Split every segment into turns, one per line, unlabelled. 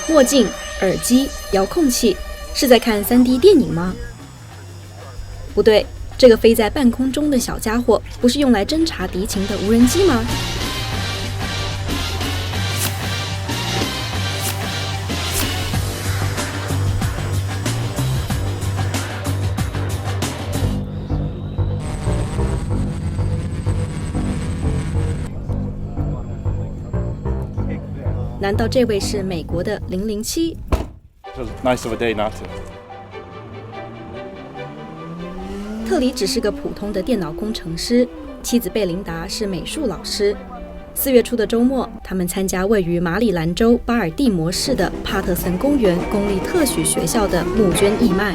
墨镜、耳机、遥控器，是在看 3D 电影吗？不对，这个飞在半空中的小家伙，不是用来侦察敌情的无人机吗？难道这位是美国的007？
Nice of a day not to.
特里只是个普通的电脑工程师，妻子贝琳达是美术老师。4月初的周末，他们参加位于马里兰州巴尔的摩市的帕特森公园公立特许学校的募捐义卖。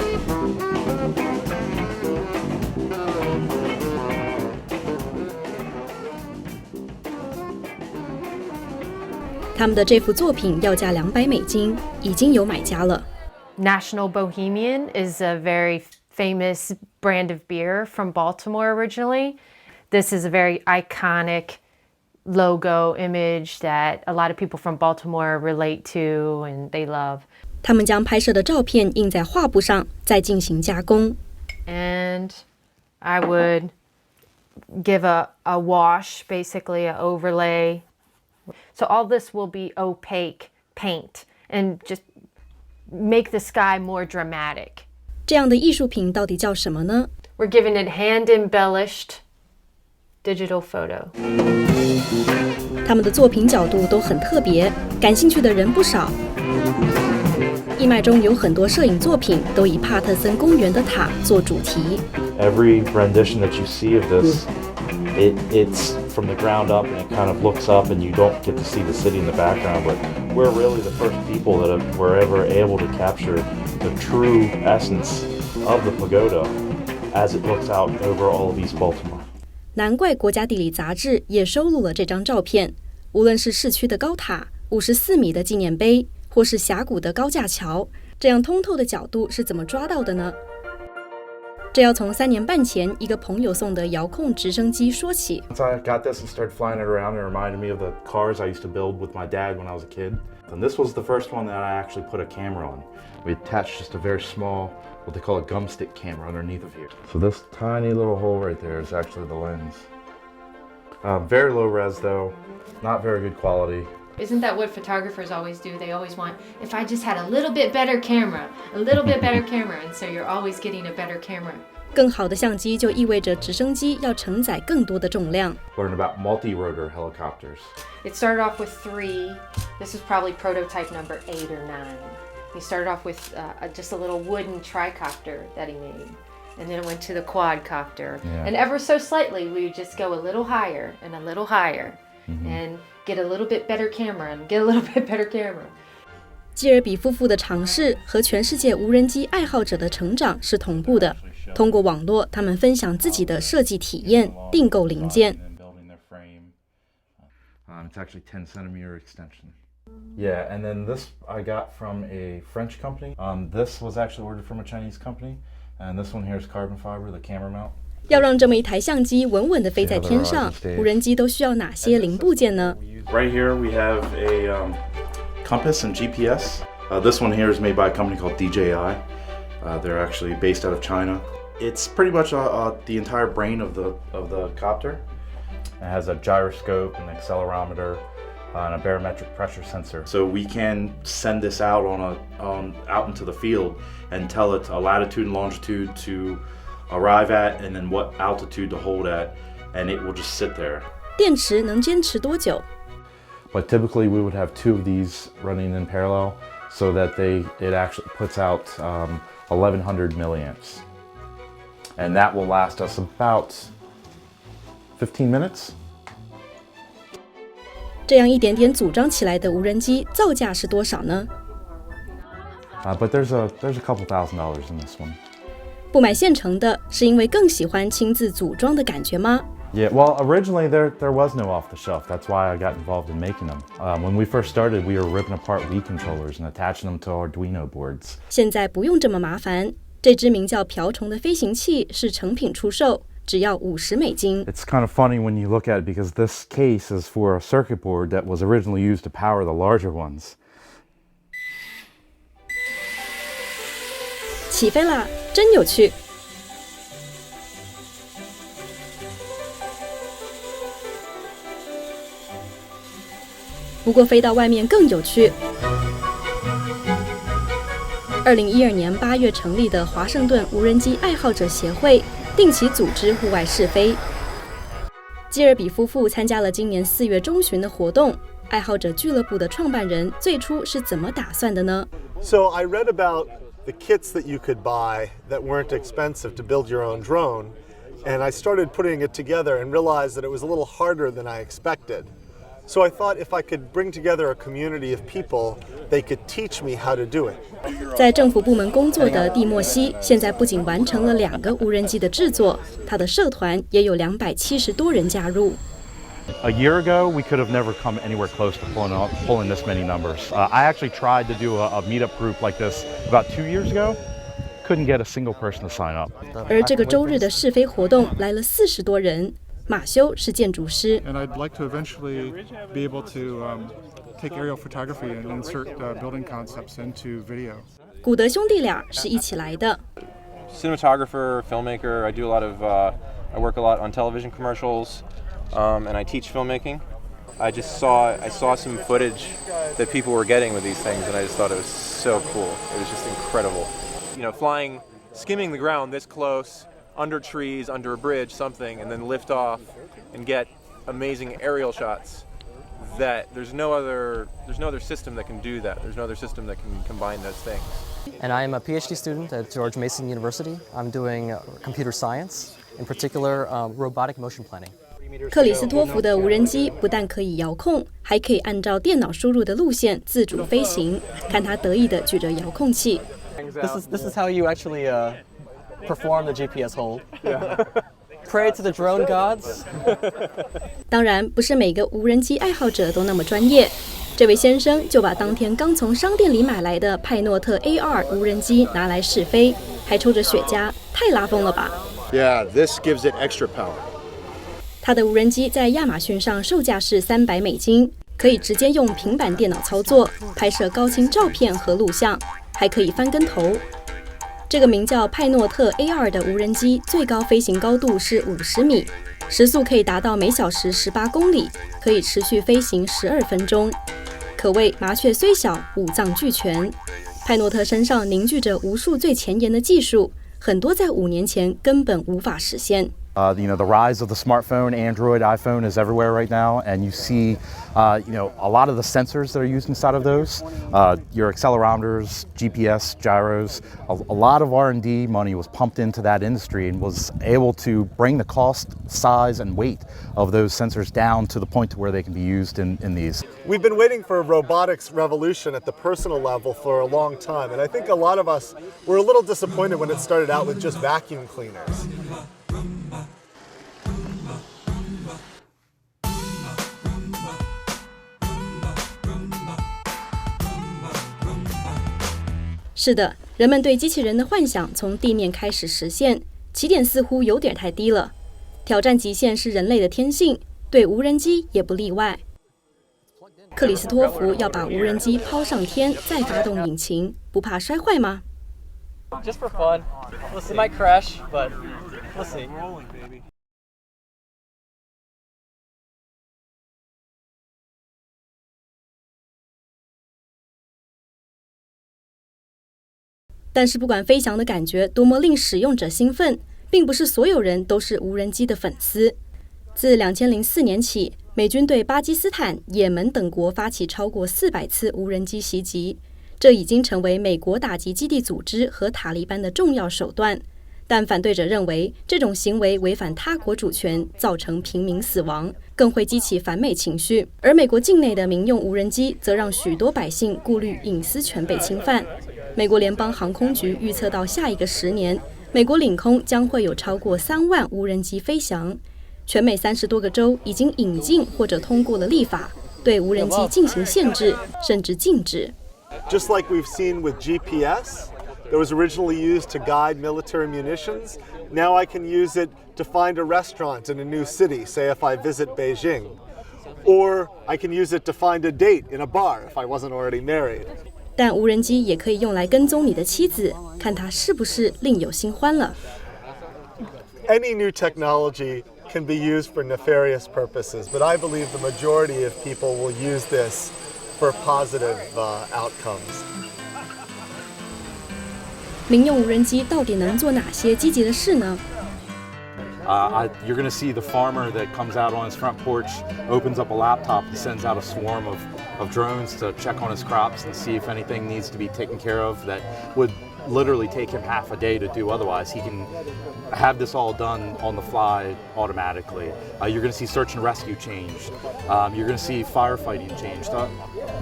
他们的这幅作品要价$200，已经有买家了。
National Bohemian is a very famous brand of beer from Baltimore originally. This is a very iconic logo image that a lot of people from Baltimore relate to and they love.
他们将拍摄的照片印在画布上，再进行加工。
And I would give a wash, basically an overlay. So all this will be opaque paint and just make the sky more dramatic.
这样的艺术品到底叫什么呢？
We're giving it hand-embellished digital photo.
他们的作品角度都很特别，感兴趣的人不少。义卖中有很多摄影作品都以帕特森公园的塔做主题。
Every rendition that you see of this, it's from the ground up and it kind of looks up and you don't get to see the city in the background, but we're really the first people that were ever able to capture the true essence of the pagoda as it looks out over all of East Baltimore.
难怪国家地理杂志也收录了这张照片。无论是市区的高塔、54米的纪念碑，或是峡谷的高架桥，这样通透的角度是怎么抓到的呢？这要从3年半前一个朋友送的遥控直升机说起。
Once I got this and started flying it around, it reminded me of the cars I used to build with my dad when I was a kid. And this was the first one that I actually put a camera on. We attached just a very small, what they call a gum stick camera underneath of here. So this tiny little hole right there is actually the lens. Very low res though, not very good quality.
Isn't that what photographers always do? They always want, if I just had a little bit better camera, and so you're always getting a better camera.
更好的相机就意味着直升机要承载更多的重量。
Learn about multi-rotor helicopters.
It started off with 3. This was probably prototype number 8 or 9. He started off with just a little wooden tricopter that he made. And then it went to the quadcopter.
Yeah.
And ever so slightly, we would just go a little higher and a little higher. And get a little bit better camera and get a little bit better camera.
基尔比夫妇的尝试和全世界无人机爱好者的成长是同步的。通过网络，他们分享自己的设计体验，订购零件。
It's actually 10 centimeter extension. Yeah, and then this I got from a French company. This was actually ordered from a Chinese company. And this one here is carbon fiber, the camera mount.
要让这么一台相机稳稳地飞在天上，无人机都需要哪些零部件呢？
Right here we have a compass and GPS. This one here is made by a company called DJI. They're actually based out of China. It's pretty much the entire brain of the copter. It has a gyroscope, an accelerometer, and a barometric pressure sensor. So we can send this out out into the field and tell it a latitude and longitude to arrive at, and then what altitude to hold at, and it will just sit there.
电池能坚持多久？
But typically we would have 2 of these running in parallel, so that it actually puts out 1100 milliamps, and that will last us about 15 minutes.
这样一点点组装起来的无人机造价是多少呢？
But there's a couple $1,000s in this one.
不买现成的，是因为更喜欢亲自组装的感觉吗？
Yeah, well, originally there was no off-the-shelf. That's why I got involved in making them. When we first started, we were ripping apart Wii controllers and attaching them to Arduino boards.
现在不用这么麻烦，这只名叫瓢虫的飞行器是成品出售，只要$50。
It's kind of funny when you look at it because this case is for a circuit board that was originally used to power the larger ones.
起飞啦，真有趣！不过飞到外面更有趣。2012年8月成立的华盛顿无人机爱好者协会定期组织户外试飞。基尔比夫妇参加了今年4月中旬的活动。爱好者俱乐部的创办人最初是怎么打算的呢？
So I read about the kits that you could buy that weren't expensive to build your own drone, and I started putting it together and realized that it was a little harder than I expected. So I thought if I could bring together a community of people, they could teach me how to do it.
在政府部门工作的蒂莫西，现在不仅完成了2个无人机的制作，他的社团也有270多人加入。
A year ago, we could have never come anywhere close to pulling this many numbers. I actually tried to do a meetup group like this about 2 years ago. Couldn't get a single person to sign up.
而这个周日的试飞活动来了40多人。马修是建筑师。
And I'd like to eventually be able to take aerial photography and insert building concepts into video.
古德兄弟俩是一起来的。
Cinematographer, filmmaker. I do a lot of. I work a lot on television commercials, and I teach filmmaking. I saw some footage that people were getting with these things, and I just thought it was so cool. It was just incredible. You know, flying, skimming the ground this close, under trees, under a bridge, something, and then lift off and get amazing aerial shots. That there's no other system that can do that. There's no other system that can combine those things.
And I am a PhD student at George Mason University. I'm doing computer science, in particular robotic motion planning.
克里斯托弗的无人机不但可以遥控，还可以按照电脑输入的路线自主飞行。看他得意地举着遥控器。
This is how you actually perform the GPS hold. Pray to the drone gods.
当然，不是每个无人机爱好者都那么专业。这位先生就把当天刚从商店里买来的派诺特 AR 无人机拿来试飞，还抽着雪茄，太拉风了吧
Yeah, this gives it extra power.
他的无人机在亚马逊上售价是$300，可以直接用平板电脑操作，拍摄高清照片和录像，还可以翻跟头。这个名叫派诺特 AR 的无人机最高飞行高度是50米，时速可以达到每小时18公里，可以持续飞行12分钟，可谓麻雀虽小，五脏俱全。派诺特身上凝聚着无数最前沿的技术，很多在5年前根本无法实现。
The rise of the smartphone, Android, iPhone is everywhere right now, and you see, a lot of the sensors that are used inside of those, your accelerometers, GPS, gyros. A lot of R&D money was pumped into that industry and was able to bring the cost, size, and weight of those sensors down to the point to where they can be used in these.
We've been waiting for a robotics revolution at the personal level for a long time, and I think a lot of us were a little disappointed when it started out with just vacuum cleaners. 是的，人们对机器人的幻想从地面开始实现，起点似乎有点太低了。挑战极限是人类的天性，对无人机也不例外。克里斯托弗要把无人机抛上天，再发动引擎，不怕摔坏吗？
Just for fun. It might crash, but we'll see. 但是不管飞翔的感觉多么令使用者兴奋，并不是所有人都是无人机的粉丝。自2004年起，美军对巴基斯坦、也门等国发起超过400次无人机袭击，这已经成为美国打击基地组织和塔利班的重要手段。但反对者认为，这种行为违反他国主权，造成平民死亡，更会激起反美情绪。而美国境内的民用无人机则让许多百姓顾虑隐私权被侵犯。美国联邦航空局预测到下一个10年，美国领空将会有超过3万无人机飞翔。全美30多个州已经引进或者通过了立法，对无人机进行限制，甚至禁止。
Just like we've seen with GPS, that was originally used to guide military munitions, now I can use it to find a restaurant in a new city, say if I visit Beijing. Or I can use it to find a date in a bar if I wasn't already married.
但无人机也可以用来跟踪你的妻子，看她是不是另有新欢了。
Any new technology can be used for nefarious purposes, but I believe the majority of people will use this for positive outcomes.
民用无人机到底能做哪些积极的事呢？
You're going to see the farmer that comes out on his front porch, opens up a laptop and sends out a swarm of drones to check on his crops and see if anything needs to be taken care of that would literally take him half a day to do otherwise. He can have this all done on the fly automatically. You're going to see search and rescue changed. You're going to see firefighting changed. A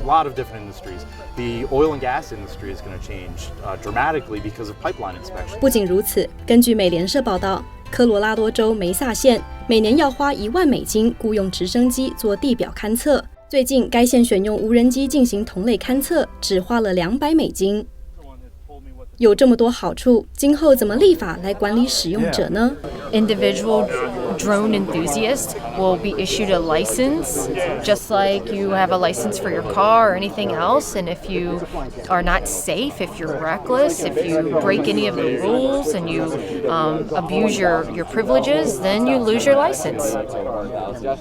lot of different industries. The oil and gas industry is going to change dramatically because of pipeline inspection.
不仅如此，根据美联社报道，科罗拉多州梅萨县每年要花1万美金雇用直升机做地表勘测。最近，该县选用无人机进行同类勘测，只花了200美金。有这么多好处，今后怎么立法来管理使用者呢？
Individual drone enthusiasts will be issued a license, just like you have a license for your car or anything else. And if you are not safe, if you're reckless, if you break any of the rules and you abuse your privileges, then you lose your license.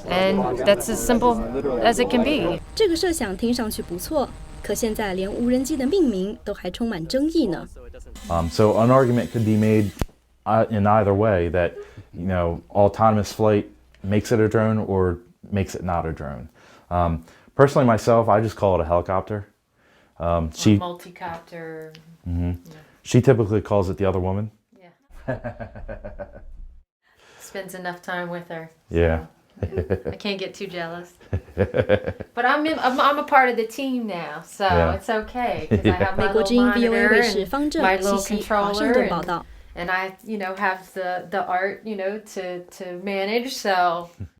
And that's as simple as it can be.
这个设想听上去不错，可现在连无人机的命名都还充满争议呢。
So an argument could be made in either way that, autonomous flight makes it a drone or makes it not a drone. Personally, myself, I just call it a helicopter.
Multi-copter.
She typically calls it the other woman.
Yeah. Spends enough time with her.
Yeah.
I can't get too jealous. But I'm a part of the team now, so it's okay because I have my
美国之
little
音 VOA 卫视
monitor
方
and
正
my
西
little
西华盛
controller
顿报道。
and I have the art to manage. So